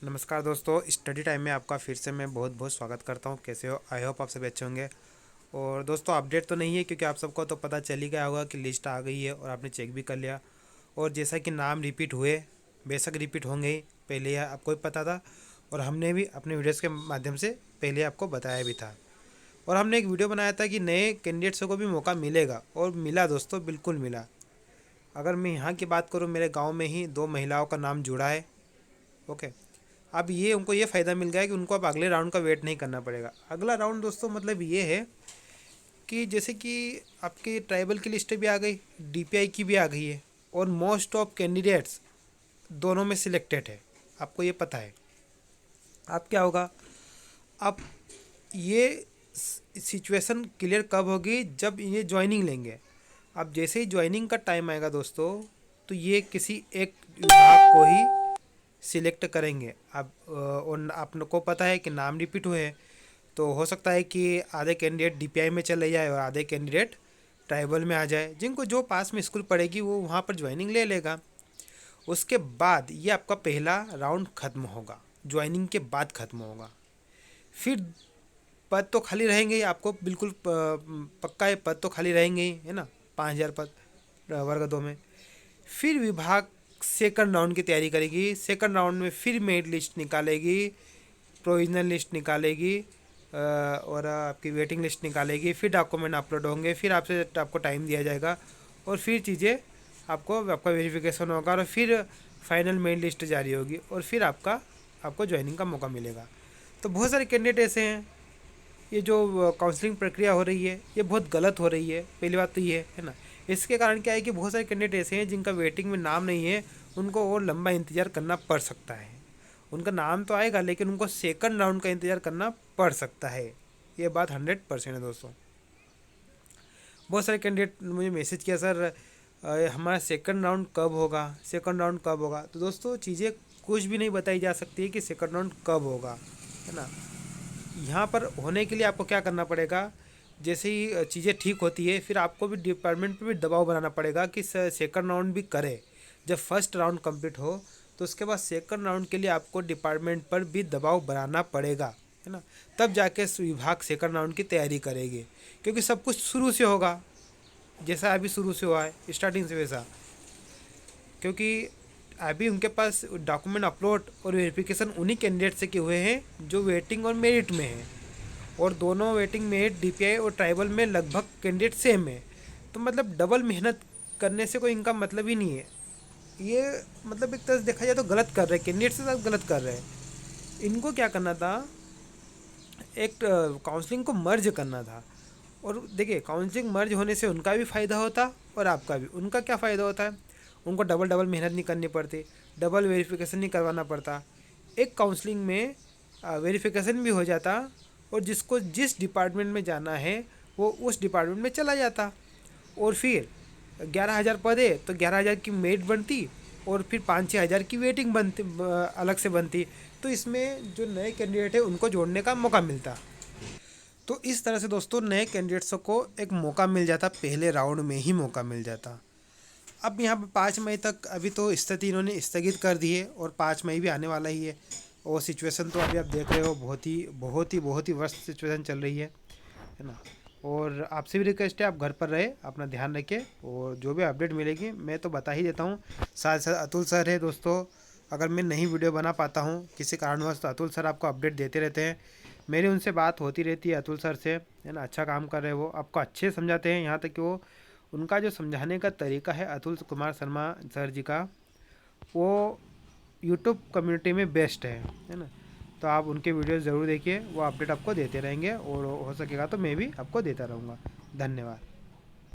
नमस्कार दोस्तों, study time में आपका फिर से मैं बहुत बहुत स्वागत करता हूं। कैसे हो? आई होप आप सभी अच्छे होंगे। और दोस्तों अपडेट तो नहीं है क्योंकि आप सबको तो पता चल ही गया होगा कि लिस्ट आ गई है और आपने चेक भी कर लिया। और जैसा कि नाम रिपीट हुए, बेशक रिपीट होंगे ही, पहले यह आपको भी पता था और हमने भी अपने वीडियोज़ के माध्यम से पहले आपको बताया भी था। और हमने एक वीडियो बनाया था कि नए कैंडिडेट्सों को भी मौका मिलेगा और मिला दोस्तों, बिल्कुल मिला। अगर मैं यहाँ की बात करूँ, मेरे गाँव में ही 2 महिलाओं का नाम जुड़ा है। ओके, अब ये उनको ये फ़ायदा मिल गया है कि उनको अब अगले राउंड का वेट नहीं करना पड़ेगा। अगला राउंड दोस्तों मतलब ये है कि जैसे कि आपकी ट्राइबल की लिस्ट भी आ गई, डीपीआई की भी आ गई है और मोस्ट ऑफ कैंडिडेट्स दोनों में सिलेक्टेड है। आपको ये पता है। अब क्या होगा, अब ये सिचुएशन क्लियर कब होगी? जब ये ज्वाइनिंग लेंगे। अब जैसे ही ज्वाइनिंग का टाइम आएगा दोस्तों, तो ये किसी एक विभाग को ही सिलेक्ट करेंगे। अब और आपको पता है कि नाम रिपीट हुए हैं, तो हो सकता है कि आधे कैंडिडेट डीपीआई में चले जाए और आधे कैंडिडेट ट्राइबल में आ जाए। जिनको जो पास में स्कूल पड़ेगी वो वहाँ पर ज्वाइनिंग ले लेगा। उसके बाद ये आपका पहला राउंड ख़त्म होगा, ज्वाइनिंग के बाद ख़त्म होगा। फिर पद तो खाली रहेंगे ही, आपको बिल्कुल पक्का है, पद तो खाली रहेंगे ही, है ना। 5,000 पद वर्ग 2 में। फिर विभाग सेकंड राउंड की तैयारी करेगी। सेकंड राउंड में फिर मेरिट लिस्ट निकालेगी, प्रोविजनल लिस्ट निकालेगी और आपकी वेटिंग लिस्ट निकालेगी। फिर डॉक्यूमेंट अपलोड होंगे, फिर आपको टाइम दिया जाएगा और फिर चीज़ें आपका वेरिफिकेशन होगा और फिर फाइनल मेरिट लिस्ट जारी होगी और फिर आपको ज्वाइनिंग का मौका मिलेगा। तो बहुत सारे कैंडिडेट ऐसे हैं, ये जो काउंसलिंग प्रक्रिया हो रही है ये बहुत गलत हो रही है। पहली बात तो ये है ना। इसके कारण क्या है कि बहुत सारे कैंडिडेट ऐसे हैं जिनका वेटिंग में नाम नहीं है, उनको और लंबा इंतज़ार करना पड़ सकता है। उनका नाम तो आएगा लेकिन उनको सेकंड राउंड का इंतज़ार करना पड़ सकता है। ये बात 100% है दोस्तों। बहुत सारे कैंडिडेट मुझे मैसेज किया, सर हमारा सेकंड राउंड कब होगा, सेकंड राउंड कब होगा। तो दोस्तों चीज़ें कुछ भी नहीं बताई जा सकती है कि सेकंड राउंड कब होगा, है ना। यहाँ पर होने के लिए आपको क्या करना पड़ेगा, जैसे ही चीज़ें ठीक होती है फिर आपको भी डिपार्टमेंट पे भी दबाव बनाना पड़ेगा कि सेकंड राउंड भी करे। जब फर्स्ट राउंड कंप्लीट हो तो उसके बाद सेकंड राउंड के लिए आपको डिपार्टमेंट पर भी दबाव बनाना पड़ेगा, है ना। तब जाके विभाग सेकंड राउंड की तैयारी करेगी, क्योंकि सब कुछ शुरू से होगा, जैसा अभी शुरू से हुआ है स्टार्टिंग से वैसा। क्योंकि अभी उनके पास डॉक्यूमेंट अपलोड और वेरिफिकेशन उन्हीं कैंडिडेट से किए हुए हैं जो वेटिंग और मेरिट में हैं, और दोनों वेटिंग मेरिट डीपीआई और ट्राइबल में लगभग कैंडिडेट सेम है। तो मतलब डबल मेहनत करने से कोई इनका मतलब ही नहीं है। ये मतलब एक तरह से देखा जाए तो गलत कर रहे हैं, कैंडिडेट से साथ गलत कर रहे हैं। इनको क्या करना था, एक काउंसलिंग को मर्ज करना था। और देखिए काउंसलिंग मर्ज होने से उनका भी फ़ायदा होता और आपका भी। उनका क्या फ़ायदा होता है, उनको डबल डबल मेहनत नहीं करनी पड़ती, डबल वेरिफिकेशन नहीं करवाना पड़ता। एक काउंसलिंग में वेरिफिकेशन भी हो जाता और जिसको जिस डिपार्टमेंट में जाना है वो उस डिपार्टमेंट में चला जाता। और फिर 11,000 पद है तो 11,000 की मेरिट बनती और फिर 5-6 हज़ार की वेटिंग बनती, अलग से बनती। तो इसमें जो नए कैंडिडेट है उनको जोड़ने का मौका मिलता। तो इस तरह से दोस्तों नए कैंडिडेट्सों को एक मौका मिल जाता, पहले राउंड में ही मौका मिल जाता। अब यहाँ पर 5 मई तक अभी तो स्थिति इन्होंने स्थगित कर दी है और 5 मई भी आने वाला ही है। और सिचुएशन तो अभी आप देख रहे हो, बहुत ही वर्स्ट सिचुएशन चल रही है ना। और आपसे भी रिक्वेस्ट है, आप घर पर रहे, अपना ध्यान रखें और जो भी अपडेट मिलेगी मैं तो बता ही देता हूँ। साथ साथ अतुल सर है दोस्तों, अगर मैं नहीं वीडियो बना पाता हूँ किसी कारणवश तो अतुल सर आपको अपडेट देते रहते हैं। मेरी उनसे बात होती रहती है अतुल सर से, है ना। अच्छा काम कर रहे हैं वो, आपको अच्छे समझाते हैं। यहाँ तक कि वो उनका जो समझाने का तरीका है अतुल कुमार शर्मा सर जी का, वो यूट्यूब कम्युनिटी में बेस्ट है ना। तो आप उनके वीडियोस ज़रूर देखिए, वो अपडेट आपको देते रहेंगे और हो सकेगा तो मैं भी आपको देता रहूँगा। धन्यवाद।